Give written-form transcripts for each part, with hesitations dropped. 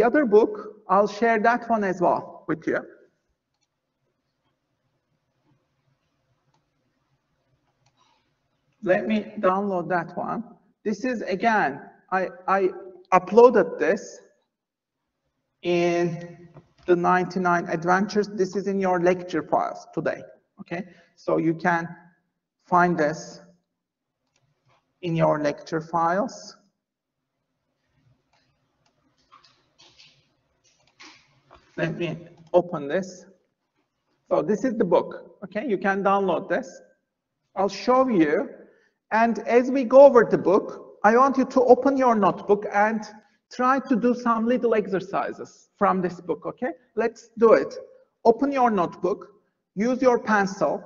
other book, I'll share that one as well with you. Let me download that one. This is, again, I uploaded this in the 99 Adventures. This is in your lecture files today, okay? So you can find this in your lecture files. Let me open this. So this is the book, okay? You can download this. I'll show you. And as we go over the book, I want you to open your notebook and try to do some little exercises from this book, okay? Let's do it. Open your notebook, use your pencil,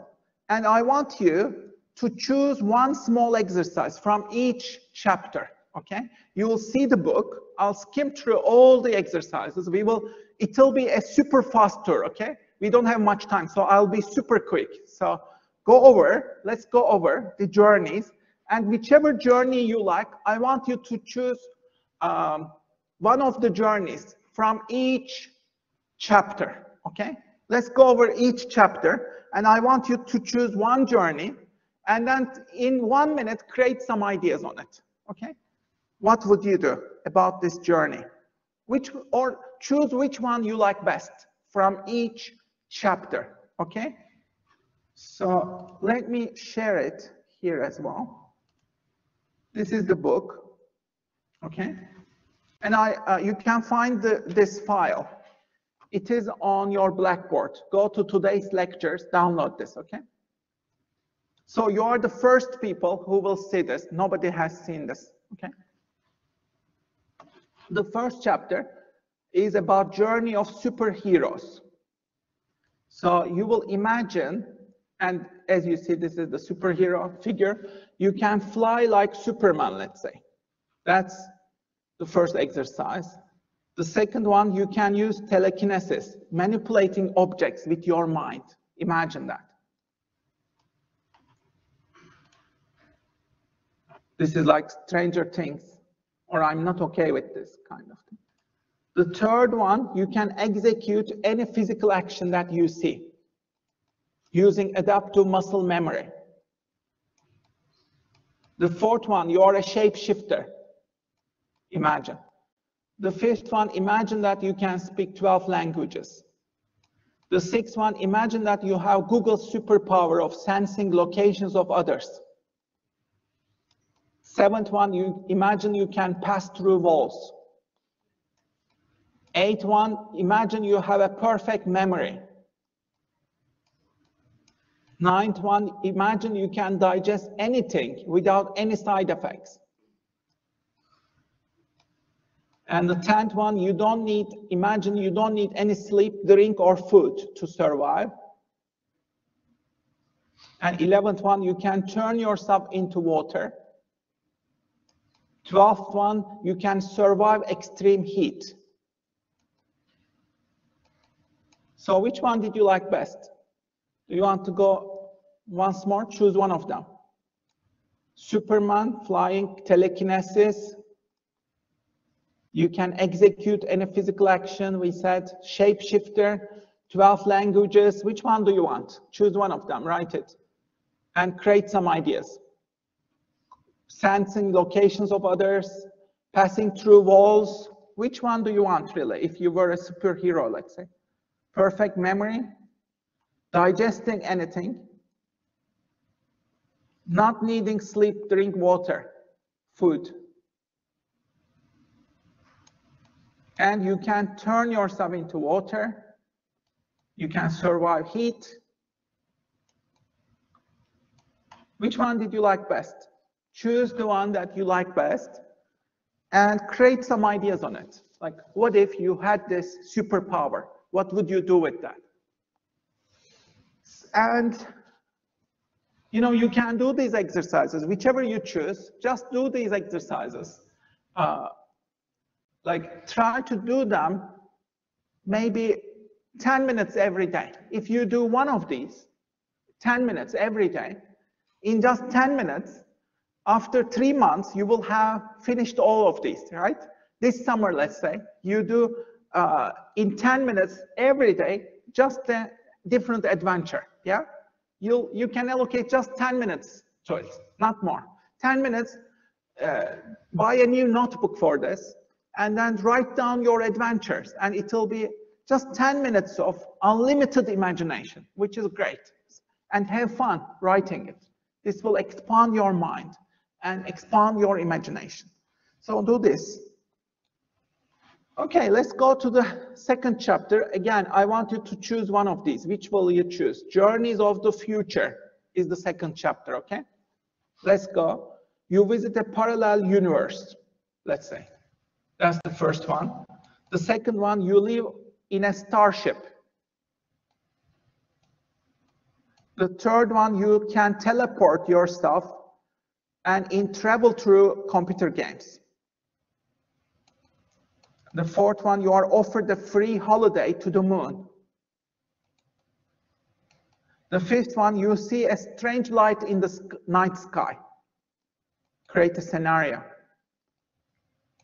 and I want you to choose one small exercise from each chapter, okay? You will see the book. I'll skim through all the exercises. It'll be a super fast tour, okay? We don't have much time, so I'll be super quick. So let's go over the journeys, and whichever journey you like, I want you to choose one of the journeys from each chapter, okay? Let's go over each chapter, and I want you to choose one journey, and then in 1 minute, create some ideas on it, okay? What would you do about this journey? Or choose which one you like best from each chapter, okay? So let me share it here as well. This is the book, okay? And you can find this file. It is on your Blackboard. Go to today's lectures, download this, okay? So you are the first people who will see this. Nobody has seen this, okay? The first chapter is about journey of superheroes. So you will imagine, and as you see, this is the superhero figure. You can fly like Superman, let's say. That's the first exercise. The second one, you can use telekinesis, manipulating objects with your mind. Imagine that. This is like Stranger Things, or I'm not okay with this kind of thing. The third one, you can execute any physical action that you see using adaptive muscle memory. The fourth one, you are a shapeshifter. Imagine. The fifth one, imagine that you can speak 12 languages. The sixth one, imagine that you have Google's superpower of sensing locations of others. Seventh one, you imagine you can pass through walls. Eighth one, imagine you have a perfect memory. Ninth one, imagine you can digest anything without any side effects. And the 10th one, imagine you don't need any sleep, drink, or food to survive. And 11th one, you can turn yourself into water. 12th one, you can survive extreme heat. So which one did you like best? Do you want to go once more? Choose one of them. Superman, flying, telekinesis. You can execute any physical action, we said, shapeshifter, 12 languages. Which one do you want? Choose one of them, write it, and create some ideas. Sensing locations of others, passing through walls. Which one do you want, really, if you were a superhero, let's say? Perfect memory, digesting anything, not needing sleep, drink, water, food. And you can turn yourself into water. You can survive heat. Which one did you like best? Choose the one that you like best and create some ideas on it. Like, what if you had this superpower? What would you do with that? And you can do these exercises, whichever you choose, just do these exercises. Like, try to do them maybe 10 minutes every day. If you do one of these, 10 minutes every day, in just 10 minutes, after 3 months, you will have finished all of these, right? This summer, let's say, you do in 10 minutes every day, just a different adventure, yeah? You can allocate just 10 minutes to it, not more. 10 minutes, buy a new notebook for this, and then write down your adventures, and it will be just 10 minutes of unlimited imagination, which is great. And have fun writing it. This will expand your mind and expand your imagination. So do this. Okay, let's go to the second chapter. Again, I want you to choose one of these. Which will you choose? Journeys of the Future is the second chapter, okay? Let's go. You visit a parallel universe, let's say. That's the first one. The second one, you live in a starship. The third one, you can teleport yourself and travel through computer games. The fourth one, you are offered a free holiday to the moon. The fifth one, you see a strange light in the night sky. Create a scenario.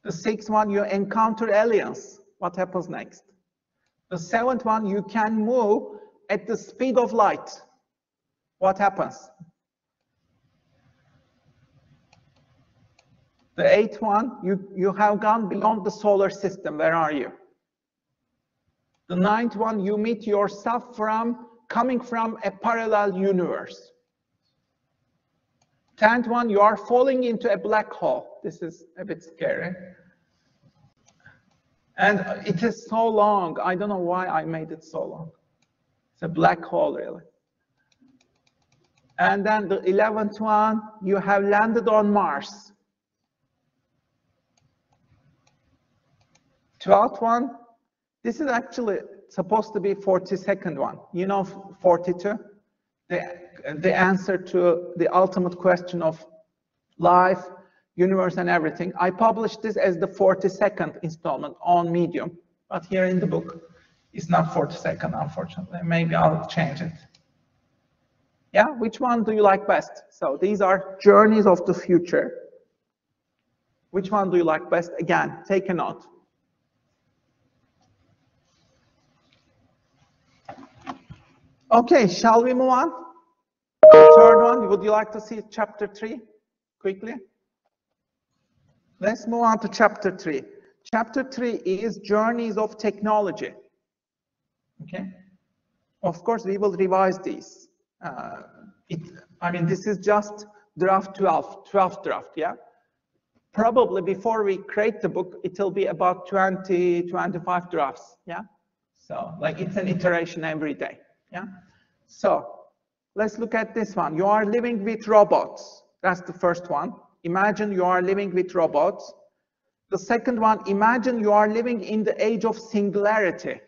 The sixth one, you encounter aliens. What happens next? The seventh one, you can move at the speed of light. What happens? The eighth one, you have gone beyond the solar system. Where are you? The ninth one, you meet yourself coming from a parallel universe. 10th one, you are falling into a black hole. This is a bit scary. And it is so long. I don't know why I made it so long. It's a black hole, really. And then the 11th one, you have landed on Mars. 12th one, this is actually supposed to be 42nd one. You know 42? The answer to the ultimate question of life, universe, and everything. I published this as the 42nd installment on Medium, but here in the book, it's not 42nd, unfortunately. Maybe I'll change it. Yeah, which one do you like best? So these are journeys of the future. Which one do you like best? Again, take a note. Okay, shall we move on? The third one, would you like to see chapter 3 quickly? Let's move on to chapter 3. Chapter 3 is journeys of technology. Okay? Of course, we will revise these. I mean, this is just draft 12th draft, yeah? Probably before we create the book, it will be about 20, 25 drafts, yeah? So, like, it's an iteration every day, yeah? So, let's look at this one. You are living with robots. That's the first one. Imagine you are living with robots. The second one, imagine you are living in the age of singularity.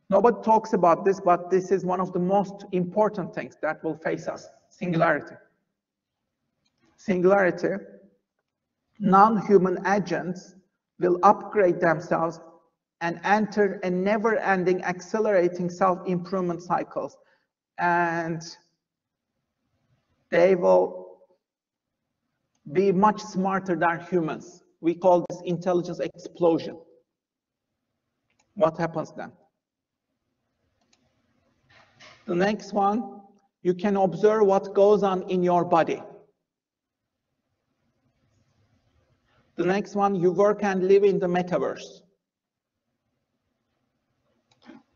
Nobody talks about this, but this is one of the most important things that will face us, singularity. Singularity, non-human agents will upgrade themselves and enter a never-ending accelerating self-improvement cycles. And they will be much smarter than humans. We call this intelligence explosion. What happens then? The next one, you can observe what goes on in your body. The next one, you work and live in the metaverse.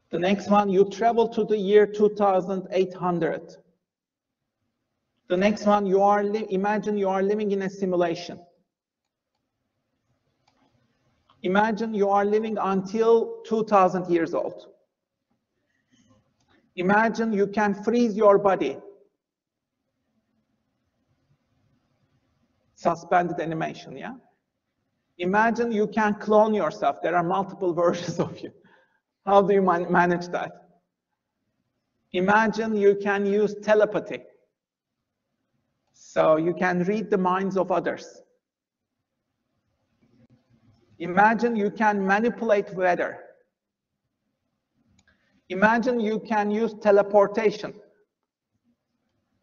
The next one, you travel to the year 2800. The next one, imagine you are living in a simulation. Imagine you are living until 2000 years old. Imagine you can freeze your body. Suspended animation, yeah? Imagine you can clone yourself. There are multiple versions of you. How do you manage that? Imagine you can use telepathy. So you can read the minds of others. Imagine you can manipulate weather. Imagine you can use teleportation.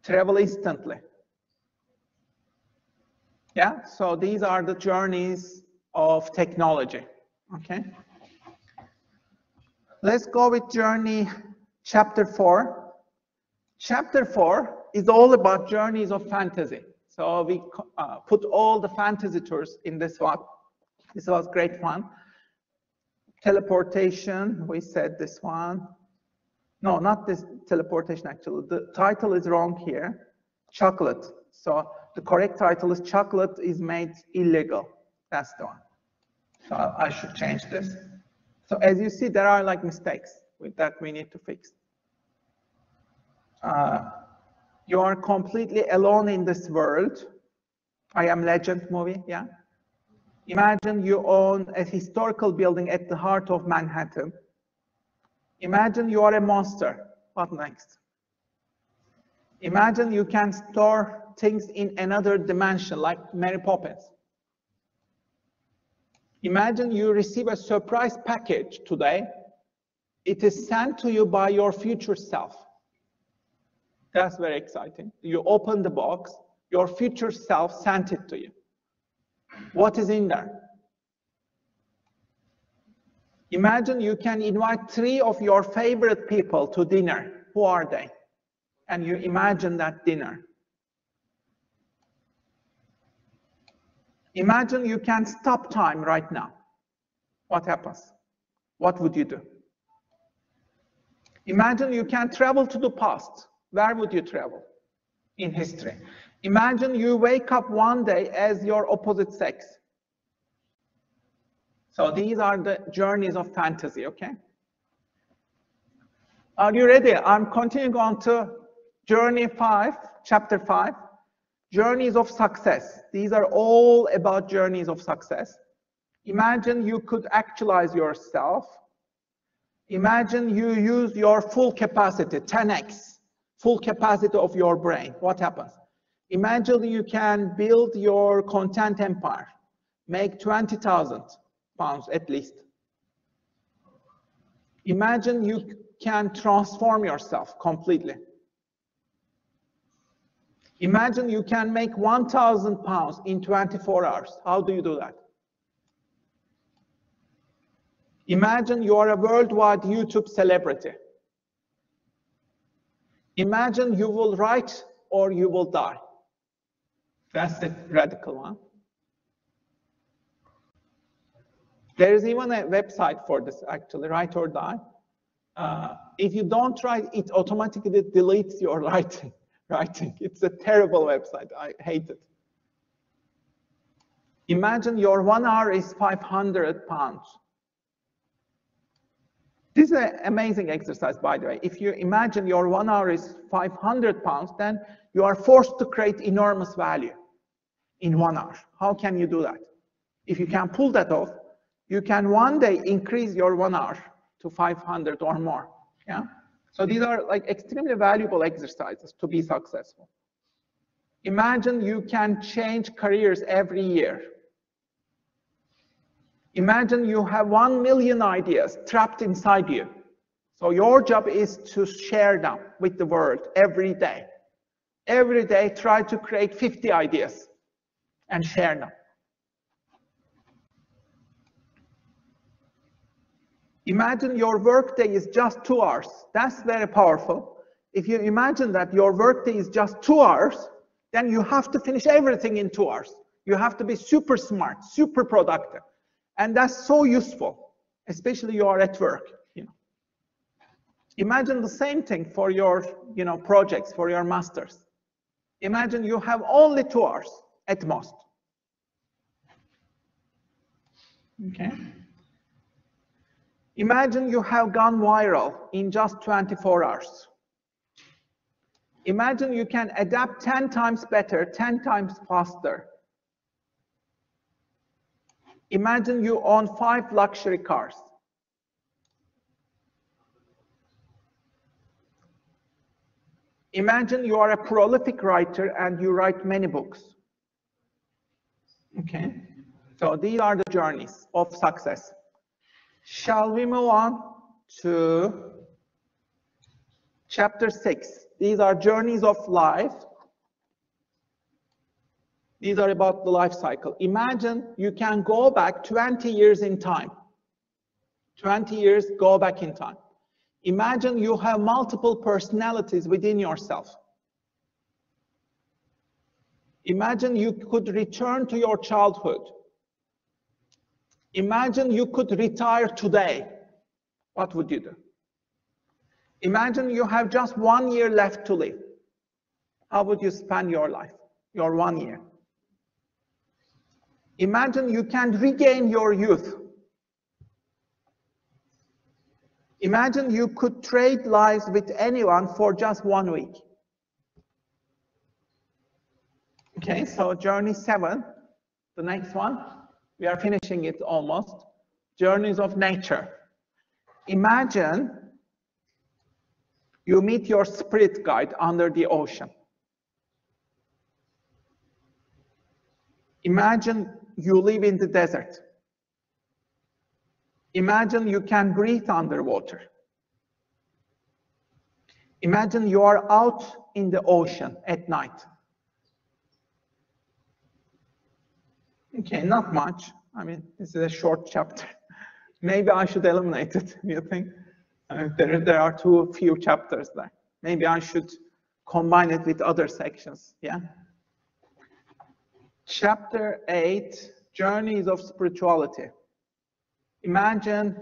Travel instantly. Yeah, so these are the journeys of technology. Okay. Let's go with journey chapter 4. Chapter 4 is all about journeys of fantasy. So we put all the fantasy tours in this one. This was great fun. Teleportation, we said this one. No, not this teleportation actually. The title is wrong here. Chocolate. So the correct title is chocolate is made illegal. That's the one. So I should change this. So as you see, there are like mistakes with that we need to fix. You are completely alone in this world. I Am Legend movie, yeah? Imagine you own a historical building at the heart of Manhattan. Imagine you are a monster. What next? Imagine you can store things in another dimension, like Mary Poppins. Imagine you receive a surprise package today. It is sent to you by your future self. That's very exciting. You open the box, your future self sent it to you. What is in there? Imagine you can invite 3 of your favorite people to dinner. Who are they? And you imagine that dinner. Imagine you can stop time right now. What happens? What would you do? Imagine you can travel to the past. Where would you travel in history? Imagine you wake up one day as your opposite sex. So these are the journeys of fantasy, okay? Are you ready? I'm continuing on to journey 5, chapter 5, journeys of success. These are all about journeys of success. Imagine you could actualize yourself. Imagine you use your full capacity, 10x, full capacity of your brain. What happens? Imagine you can build your content empire, make 20,000 pounds at least. Imagine you can transform yourself completely. Imagine you can make 1,000 pounds in 24 hours. How do you do that? Imagine you are a worldwide YouTube celebrity. Imagine you will write or you will die. That's the radical one. There is even a website for this, actually, Write or Die. If you don't write, it automatically deletes your writing. It's a terrible website. I hate it. Imagine your 1 hour is 500 pounds. This is an amazing exercise, by the way. If you imagine your 1 hour is 500 pounds, then you are forced to create enormous value in 1 hour. How can you do that? If you can pull that off, you can one day increase your 1 hour to 500 or more. Yeah. So these are like extremely valuable exercises to be successful. Imagine you can change careers every year. Imagine you have 1 million ideas trapped inside you. So your job is to share them with the world every day. Every day, try to create 50 ideas and share them. Imagine your workday is just 2 hours. That's very powerful. If you imagine that your workday is just 2 hours, then you have to finish everything in 2 hours. You have to be super smart, super productive. And that's so useful, especially you are at work. Imagine the same thing for your projects, for your masters. Imagine you have only 2 hours at most. Okay. Imagine you have gone viral in just 24 hours. Imagine you can adapt 10 times better, 10 times faster. Imagine you own 5 luxury cars. Imagine you are a prolific writer and you write many books. Okay, so these are the journeys of success. Shall we move on to chapter 6? These are journeys of life. These are about the life cycle. Imagine you can go back 20 years in time. 20 years, go back in time. Imagine you have multiple personalities within yourself. Imagine you could return to your childhood. Imagine you could retire today. What would you do? Imagine you have just 1 year left to live. How would you spend your life, your 1 year? Imagine you can regain your youth. Imagine you could trade lives with anyone for just 1 week. Okay, so journey 7, the next one, we are finishing it almost. Journeys of nature. Imagine you meet your spirit guide under the ocean. Imagine you live in the desert. Imagine you can breathe underwater. Imagine you are out in the ocean at night. Okay, not much. I mean, this is a short chapter. Maybe I should eliminate it, you think? There are too few chapters there. Maybe I should combine it with other sections, yeah? Chapter 8, Journeys of Spirituality. Imagine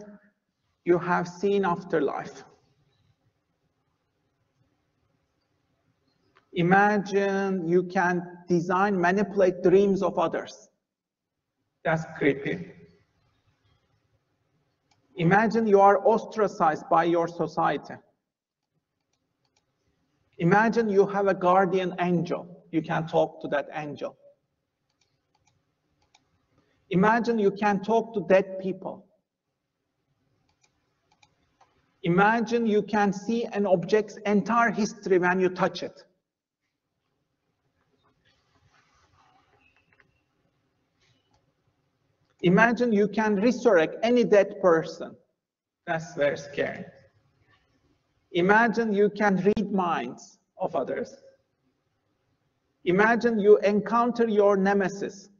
you have seen afterlife. Imagine you can design, manipulate dreams of others. That's creepy. Imagine you are ostracized by your society. Imagine you have a guardian angel. You can talk to that angel. Imagine you can talk to dead people. Imagine you can see an object's entire history when you touch it. Imagine you can resurrect any dead person. That's very scary. Imagine you can read minds of others. Imagine you encounter your nemesis.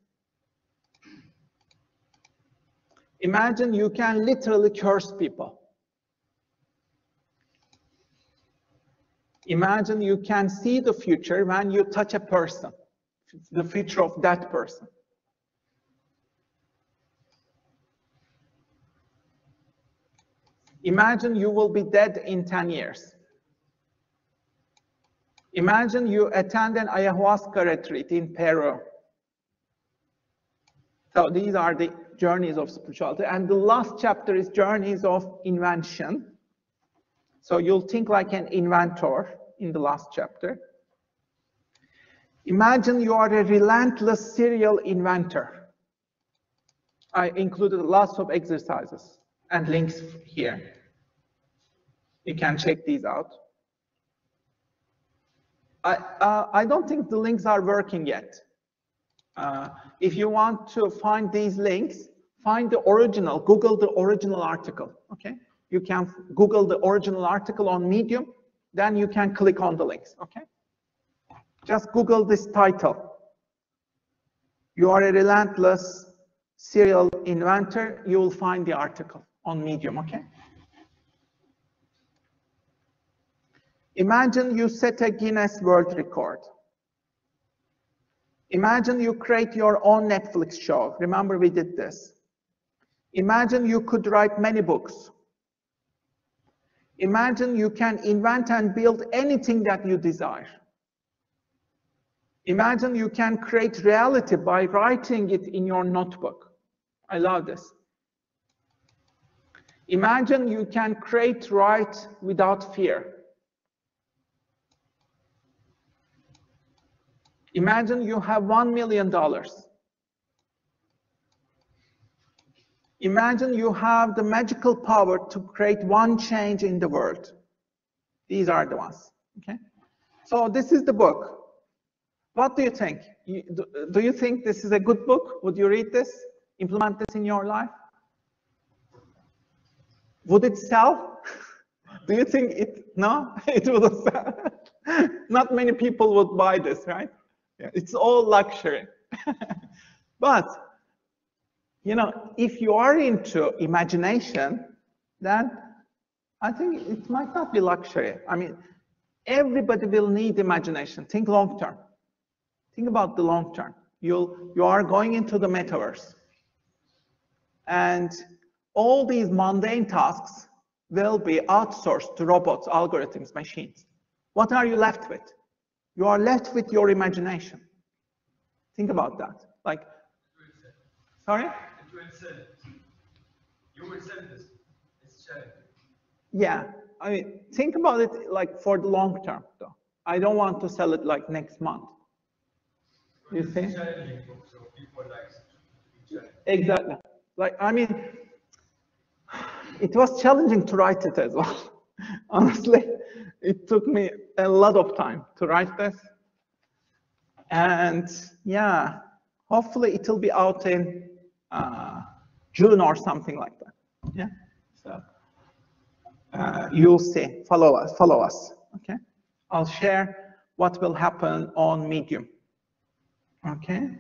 Imagine you can literally curse people. Imagine you can see the future when you touch a person, the future of that person. Imagine you will be dead in 10 years. Imagine you attend an ayahuasca retreat in Peru. So these are the journeys of spirituality. And the last chapter is journeys of invention. So you'll think like an inventor in the last chapter. Imagine you are a relentless serial inventor. I included lots of exercises and links here. You can check these out. I don't think the links are working yet. If you want to find these links, find the original, Google the original article, okay? You can Google the original article on Medium, then you can click on the links, okay? Just Google this title. You are a relentless serial inventor, you will find the article on Medium, okay? Imagine you set a Guinness World Record. Imagine you create your own Netflix show. Remember we did this. Imagine you could write many books. Imagine you can invent and build anything that you desire. Imagine you can create reality by writing it in your notebook. I love this. Imagine you can create right without fear. Imagine you have $1 million. Imagine you have the magical power to create one change in the world. These are the ones, okay? So this is the book. What do you think? Do you think this is a good book? Would you read this? Implement this in your life? Would it sell? Do you think it, no? It would sell. Not many people would buy this, right? It's all luxury. But, you know, if you are into imagination, then I think it might not be luxury. I mean, everybody will need imagination. Think long term. Think about the long term. You are going into the metaverse. And all these mundane tasks will be outsourced to robots, algorithms, machines. What are you left with? You are left with your imagination. Think about that. Like, sorry? You will sell this. It's challenging. Yeah, I mean, think about it like for the long term, though. I don't want to sell it like next month. You see? It's challenging, so people like to be challenged. Exactly. Like, I mean, it was challenging to write it as well. Honestly, it took me a lot of time to write this. And yeah, hopefully it will be out in June or something like that. Yeah, so you'll see, follow us, okay? I'll share what will happen on Medium, okay?